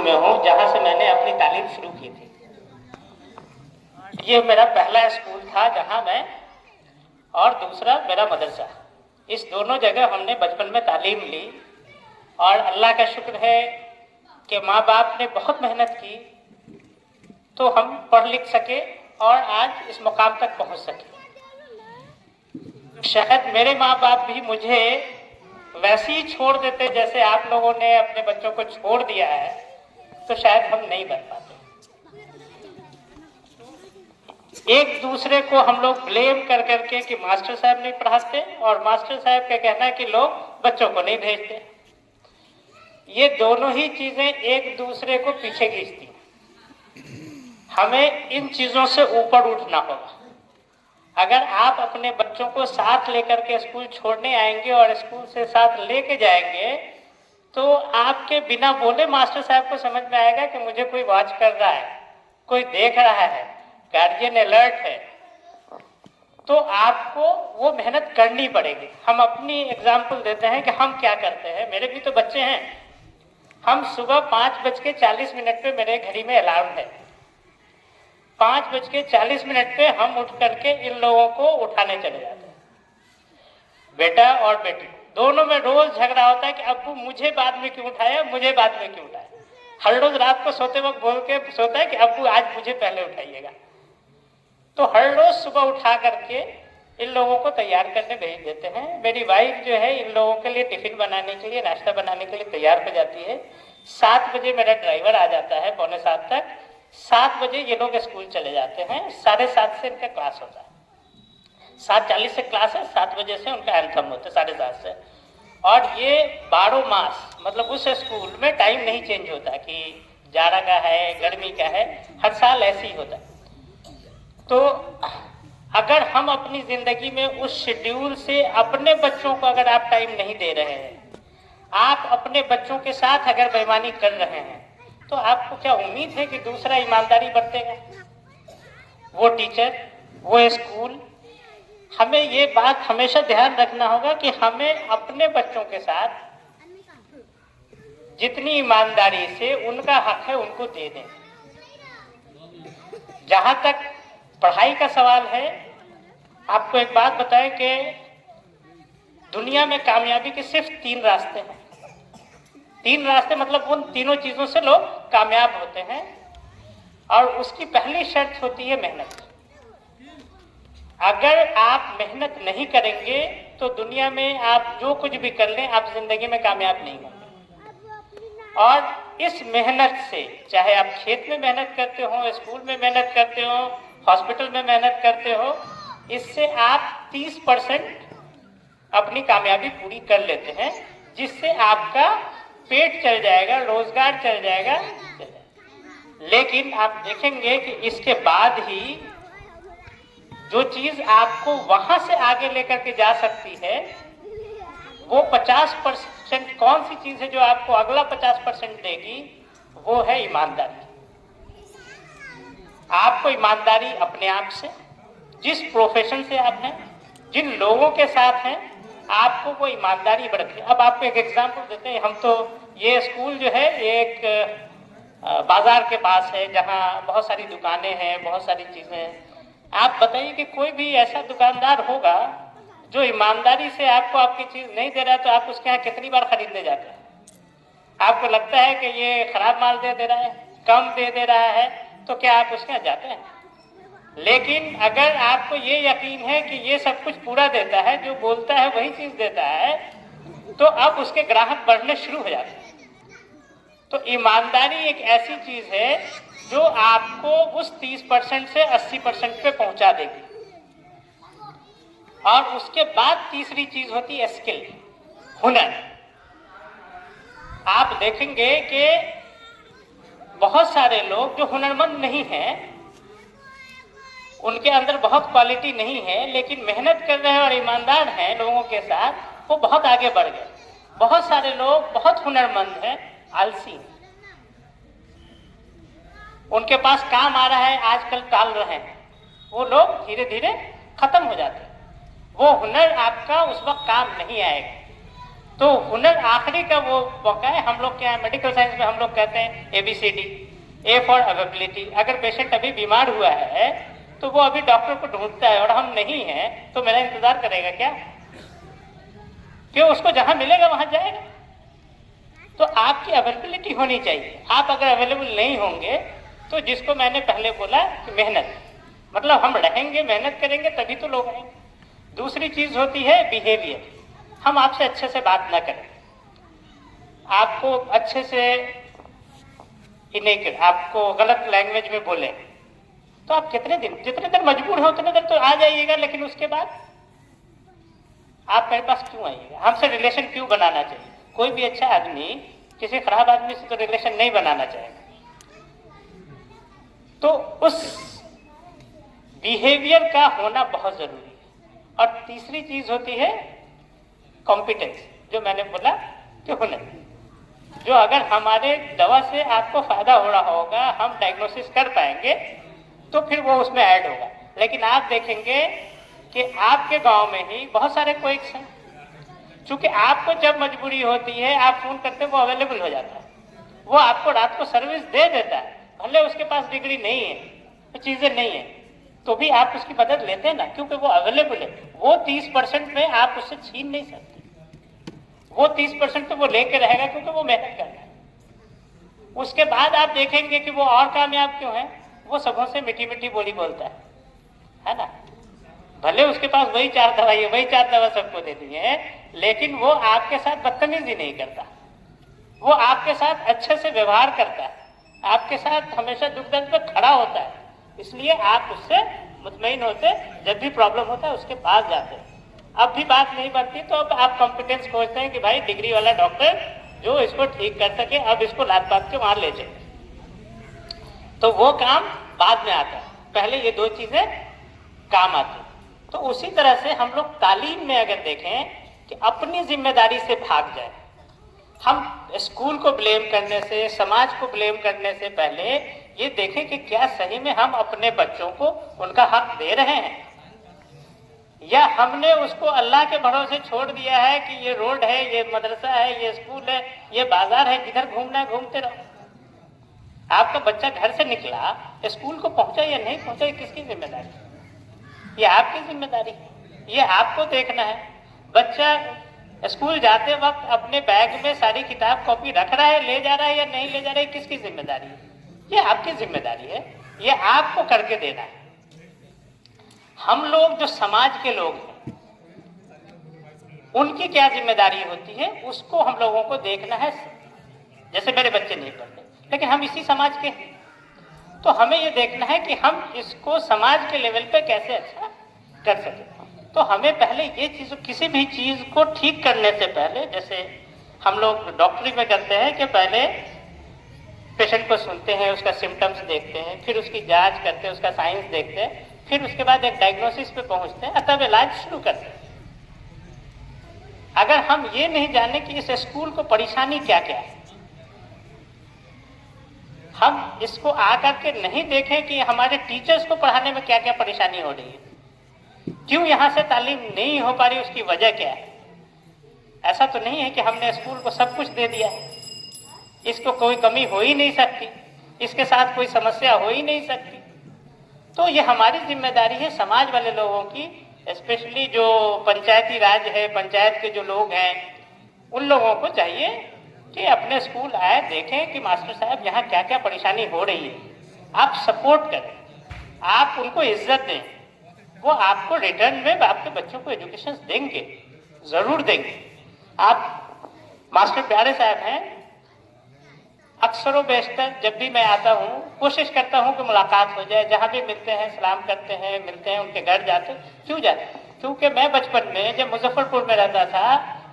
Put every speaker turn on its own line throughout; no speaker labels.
में हूँ जहाँ से मैंने अपनी तालीम शुरू की थी। ये मेरा पहला स्कूल था जहाँ मैं, और दूसरा मेरा मदरसा। इस दोनों जगह हमने बचपन में तालीम ली और अल्लाह का शुक्र है कि माँ बाप ने बहुत मेहनत की तो हम पढ़ लिख सके और आज इस मुकाम तक पहुँच सके। शायद मेरे माँ बाप भी मुझे वैसे ही छोड़ देते जैसे आप लोगों ने अपने बच्चों को छोड़ दिया है, तो शायद हम नहीं बन पाते। एक दूसरे को हम लोग ब्लेम कर करके कि मास्टर साहब नहीं पढ़ाते, और मास्टर साहब का कहना है कि लोग बच्चों को नहीं भेजते। ये दोनों ही चीजें एक दूसरे को पीछे खींचती। हमें इन चीजों से ऊपर उठना होगा। अगर आप अपने बच्चों को साथ लेकर के स्कूल छोड़ने आएंगे और स्कूल से साथ लेके जाएंगे, तो आपके बिना बोले मास्टर साहब को समझ में आएगा कि मुझे कोई वॉच कर रहा है, कोई देख रहा है, गार्जियन अलर्ट है। तो आपको वो मेहनत करनी पड़ेगी। हम अपनी एग्जाम्पल देते हैं कि हम क्या करते हैं। मेरे भी तो बच्चे हैं। हम सुबह 5:40 पे मेरे घड़ी में अलार्म है। 5:40 पे हम उठ करके इन लोगों को उठाने चले जाते हैं। बेटा और बेटी दोनों में रोज झगड़ा होता है कि अब्बू मुझे बाद में क्यों उठाया, मुझे बाद में क्यों उठाया। हर रोज रात को सोते वक्त बोल के सोता है कि अब्बू आज मुझे पहले उठाइएगा। तो हर रोज सुबह उठा करके इन लोगों को तैयार करने भेज देते हैं। मेरी वाइफ जो है इन लोगों के लिए टिफिन बनाने के लिए, नाश्ता बनाने के लिए तैयार हो जाती है। 7 बजे मेरा ड्राइवर आ जाता है, 6:45 तक। 7 बजे ये लोग स्कूल चले जाते हैं। 7:30 से इनका क्लास होता है। 7:40 से क्लास है, 7 बजे से उनका एंथम होता है, 7:30 से। और ये 12 मास, मतलब उस स्कूल में टाइम नहीं चेंज होता कि जाड़ा का है, गर्मी का है, हर साल ऐसे ही होता है। तो अगर हम अपनी जिंदगी में उस शेड्यूल से अपने बच्चों को अगर आप टाइम नहीं दे रहे हैं, आप अपने बच्चों के साथ अगर बेईमानी कर रहे हैं, तो आपको क्या उम्मीद है कि दूसरा ईमानदारी बरतेगा? वो टीचर, वो स्कूल। हमें ये बात हमेशा ध्यान रखना होगा कि हमें अपने बच्चों के साथ जितनी ईमानदारी से उनका हक है उनको दे दें। जहां तक पढ़ाई का सवाल है, आपको एक बात बताएं कि दुनिया में कामयाबी के सिर्फ 3 रास्ते हैं। 3 रास्ते मतलब उन तीनों चीजों से लोग कामयाब होते हैं, और उसकी पहली शर्त होती है मेहनत। अगर आप मेहनत नहीं करेंगे तो दुनिया में आप जो कुछ भी कर लें, आप जिंदगी में कामयाब नहीं होंगे। और इस मेहनत से, चाहे आप खेत में मेहनत करते हो, स्कूल में मेहनत करते हो, हॉस्पिटल में मेहनत करते हो, इससे आप 30% अपनी कामयाबी पूरी कर लेते हैं, जिससे आपका पेट चल जाएगा, रोजगार चल जाएगा। लेकिन आप देखेंगे कि इसके बाद ही जो चीज आपको वहां से आगे लेकर के जा सकती है, वो 50% कौन सी चीज है जो आपको अगला 50% देगी? वो है ईमानदारी। आपको ईमानदारी अपने आप से, जिस प्रोफेशन से आप हैं, जिन लोगों के साथ हैं, आपको वो ईमानदारी बरतनी। अब आपको एक एग्जांपल देते हैं। हम तो, ये स्कूल जो है एक बाजार के पास है जहाँ बहुत सारी दुकानें हैं, बहुत सारी चीजें हैं। आप बताइए कि कोई भी ऐसा दुकानदार होगा जो ईमानदारी से आपको आपकी चीज नहीं दे रहा है, तो आप उसके यहाँ कितनी बार खरीदने जाते हैं? आपको लगता है कि ये खराब माल दे रहा है, कम दे रहा है, तो क्या आप उसके यहाँ जाते हैं? लेकिन अगर आपको ये यकीन है कि ये सब कुछ पूरा देता है, जो बोलता है वही चीज देता है, तो अब उसके ग्राहक बढ़ने शुरू हो जाते हैं। तो ईमानदारी एक ऐसी चीज है जो आपको उस 30% से 80% पे पहुंचा देगी। और उसके बाद तीसरी चीज होती है स्किल, हुनर। आप देखेंगे कि बहुत सारे लोग जो हुनरमंद नहीं हैं, उनके अंदर बहुत क्वालिटी नहीं है, लेकिन मेहनत कर रहे हैं और ईमानदार हैं लोगों के साथ, वो बहुत आगे बढ़ गए। बहुत सारे लोग बहुत हुनरमंद हैं, आलसी हैं, उनके पास काम आ रहा है, आजकल टाल रहे हैं, वो लोग धीरे धीरे खत्म हो जाते हैं। वो हुनर आपका उस वक्त काम नहीं आएगा। तो हुनर आखिरी का वो मौका है। हम लोग क्या मेडिकल साइंस में हम लोग कहते हैं ABCD, A फॉर अवेबिलिटी। अगर पेशेंट अभी बीमार हुआ है तो वो अभी डॉक्टर को ढूंढता है और हम नहीं हैं तो मेरा इंतजार करेगा क्या? क्यों? उसको जहां मिलेगा वहां जाएगा। तो आपकी अवेलेबिलिटी होनी चाहिए। आप अगर अवेलेबल नहीं होंगे तो जिसको मैंने पहले बोला कि मेहनत, मतलब हम रहेंगे, मेहनत करेंगे तभी तो लोग आएंगे। दूसरी चीज होती है बिहेवियर। हम आपसे अच्छे से बात ना करें, आपको अच्छे से ही नहीं करें, आपको गलत लैंग्वेज में बोले, तो आप जितने देर मजबूर हो उतने देर तो आ जाइएगा, लेकिन उसके बाद आप मेरे पास क्यों आइएगा? हमसे रिलेशन क्यों बनाना चाहिए? कोई भी अच्छा आदमी किसी खराब आदमी से तो रिलेशन नहीं बनाना चाहेगा। तो उस बिहेवियर का होना बहुत जरूरी है। और तीसरी चीज होती है कॉम्पिटेंस, जो मैंने बोला कि हुनर, जो अगर हमारे दवा से आपको फायदा हो रहा होगा, हम डायग्नोसिस कर पाएंगे तो फिर वो उसमें ऐड होगा। लेकिन आप देखेंगे कि आपके गांव में ही बहुत सारे क्विक्स हैं, चूंकि आपको जब मजबूरी होती है आप फोन करते हैं, वो अवेलेबल हो जाता है, वो आपको रात को सर्विस दे देता है, भले उसके पास डिग्री नहीं है, तो चीजें नहीं है, तो भी आप उसकी मदद लेते हैं ना, क्योंकि वो अवेलेबल है। वो 30% में आप उससे छीन नहीं सकते, वो 30% तो वो लेके रहेगा क्योंकि वो मेहनत करता है। उसके बाद आप देखेंगे कि वो और कामयाब क्यों है, वो सबों से मीठी मीठी बोली बोलता है ना। भले उसके पास वही 4 दवाई है, वही 4 दवा सबको दे दी है, लेकिन वो आपके साथ बदतमीजी नहीं करता, वो आपके साथ अच्छे से व्यवहार करता है, आपके साथ हमेशा दुख दर्द में खड़ा होता है। इसलिए आप उससे मुतमईन होते, जब भी प्रॉब्लम होता है उसके पास जाते हैं। अब भी बात नहीं बनती तो अब आप कॉम्पिटेंस खोजते हैं कि भाई डिग्री वाला डॉक्टर जो इसको ठीक कर सके, अब इसको लात बात के वहां ले जाए, तो वो काम बाद में आता है, पहले ये 2 चीजें काम आती। तो उसी तरह से हम लोग तालीम में अगर देखें कि अपनी जिम्मेदारी से भाग जाए, हम स्कूल को ब्लेम करने से, समाज को ब्लेम करने से पहले ये देखें कि क्या सही में हम अपने बच्चों को उनका हक दे रहे हैं, या हमने उसको अल्लाह के भरोसे छोड़ दिया है कि ये रोड है, ये मदरसा है, ये स्कूल है, ये बाजार है, जिधर घूमना है घूमते रहो। आपका बच्चा घर से निकला, स्कूल को पहुंचा या नहीं पहुंचा, ये किसकी जिम्मेदारी? ये आपकी जिम्मेदारी है, ये आपको देखना है। बच्चा स्कूल जाते वक्त अपने बैग में सारी किताब कॉपी रख रहा है, ले जा रहा है या नहीं ले जा रहा है, किसकी जिम्मेदारी है? ये आपकी जिम्मेदारी है, ये आपको करके देना है। हम लोग जो समाज के लोग हैं, उनकी क्या जिम्मेदारी होती है, उसको हम लोगों को देखना है। जैसे मेरे बच्चे नहीं पढ़ते, लेकिन हम इसी समाज के हैं, तो हमें ये देखना है कि हम इसको समाज के लेवल पे कैसे अच्छा कर सकें। तो हमें पहले ये चीज, किसी भी चीज को ठीक करने से पहले, जैसे हम लोग डॉक्टरी में करते हैं कि पहले पेशेंट को सुनते हैं, उसका सिम्टम्स देखते हैं, फिर उसकी जांच करते हैं, उसका साइंस देखते हैं, फिर उसके बाद एक डायग्नोसिस पे पहुंचते हैं, तब इलाज शुरू करते हैं। अगर हम ये नहीं जाने कि इस स्कूल को परेशानी क्या क्या है, हम इसको आकर के नहीं देखें कि हमारे टीचर्स को पढ़ाने में क्या क्या परेशानी हो रही है, क्यों यहाँ से तालीम नहीं हो पा रही, उसकी वजह क्या है। ऐसा तो नहीं है कि हमने स्कूल को सब कुछ दे दिया, इसको कोई कमी हो ही नहीं सकती, इसके साथ कोई समस्या हो ही नहीं सकती। तो ये हमारी जिम्मेदारी है, समाज वाले लोगों की, स्पेशली जो पंचायती राज है, पंचायत के जो लोग हैं, उन लोगों को चाहिए कि अपने स्कूल आए, देखें कि मास्टर साहब यहाँ क्या क्या परेशानी हो रही है, आप सपोर्ट करें, आप उनको इज्जत दें, वो आपको रिटर्न में आपके बच्चों को एजुकेशन देंगे, जरूर देंगे। आप मास्टर प्यारे साहब हैं, अक्सर बेशतर जब भी मैं आता हूँ कोशिश करता हूँ कि मुलाकात हो जाए, जहाँ भी मिलते हैं सलाम करते हैं, मिलते हैं, उनके घर जाते हैं। क्यों जाते? क्योंकि मैं बचपन में जब मुजफ्फरपुर में रहता था,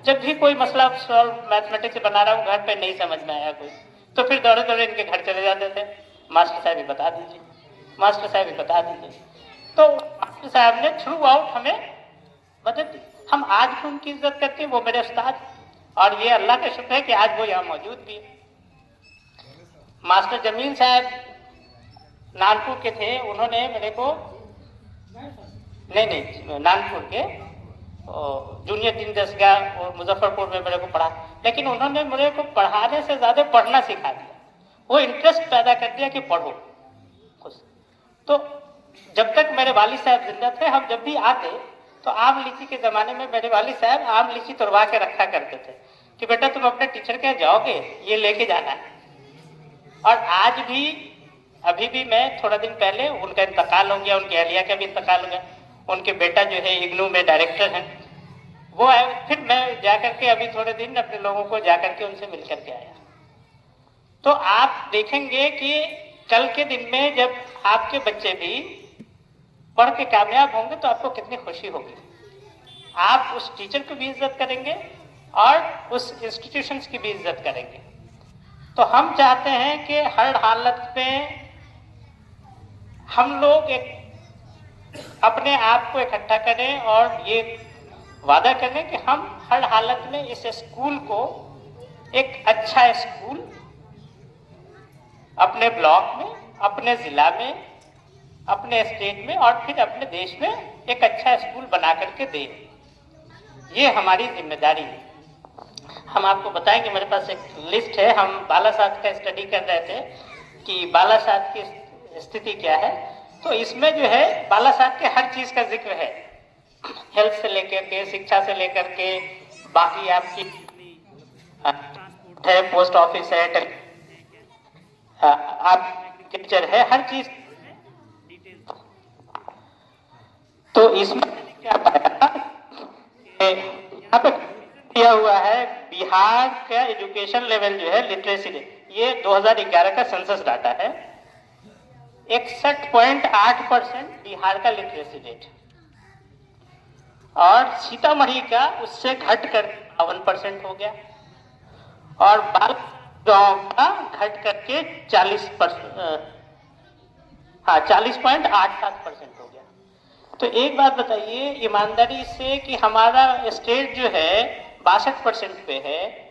जब भी कोई मसला सॉल्व मैथमेटिक्स बना रहा हूँ, घर पे नहीं समझ में आया कोई, तो फिर दौड़े दौड़े इनके घर चले जाते थे, मास्टर साहब ही बता दीजिए, मास्टर साहब ही बता दीजिए। तो मास्टर साहब ने थ्रू आउट हमें मदद दी। हम आज भी उनकी इज्जत करते हैं, वो मेरे उस्ताद, और ये अल्लाह का शुक्र है कि आज वो यहाँ मौजूद भी है। मास्टर जमील साहब नानपुर के थे, उन्होंने मेरे को, नहीं नानपुर के, जूनियर दिन दसगा और मुजफ्फरपुर में मेरे को पढ़ा, लेकिन उन्होंने मेरे को पढ़ाने से ज़्यादा पढ़ना सिखा दिया। वो इंटरेस्ट पैदा कर दिया कि पढ़ो। तो जब तक मेरे वालिद साहब जिंदा थे, हम जब भी आते तो आम लीची के ज़माने में मेरे वालिद साहब आम लीची तोड़वा के रखा करते थे कि बेटा तुम अपने टीचर के यहाँ जाओगे, ये लेके जाना है। और आज भी, अभी भी मैं थोड़ा दिन पहले, उनका इंतकाल हो गया, उनकी अहलिया का भी इंतकाल हो गया, उनके बेटा जो है इग्नू में डायरेक्टर हैं, वो आए, फिर मैं जाकर के अभी थोड़े दिन अपने लोगों को जाकर के उनसे मिल करके आया। तो आप देखेंगे कि कल के दिन में जब आपके बच्चे भी पढ़ के कामयाब होंगे तो आपको कितनी खुशी होगी। आप उस टीचर की भी इज्जत करेंगे और उस इंस्टीट्यूशंस की भी इज्जत करेंगे। तो हम चाहते हैं कि हर हालत में हम लोग एक अपने आप को इकट्ठा करें और ये वादा करें कि हम हर हालत में इस स्कूल को एक अच्छा स्कूल अपने ब्लॉक में, अपने जिला में, अपने स्टेट में और फिर अपने देश में एक अच्छा स्कूल बना करके दें। ये हमारी जिम्मेदारी है। हम आपको बताएंगे, मेरे पास एक लिस्ट है, हम बालासात का स्टडी कर रहे थे कि बालासात की स्थिति क्या है। तो इसमें जो है बालासात के हर चीज का जिक्र है, हेल्थ से लेकर के, शिक्षा से लेकर के, बाकी आपकी है, पोस्ट ऑफिस है, आप टीचर है, हर चीज। तो इसमें क्या पाया, यहाँ पे दिया हुआ है बिहार का एजुकेशन लेवल जो है, लिटरेसी रेट, ये 2011 का सेंसस डाटा है। 61.8% बिहार का लिटरेसी रेट, और सीतामढ़ी का उससे घट कर 52% हो गया, और बाल गांव का घट करके 40.87% हो गया। तो एक बात बताइए ईमानदारी से कि हमारा स्टेट जो है 62% पे है,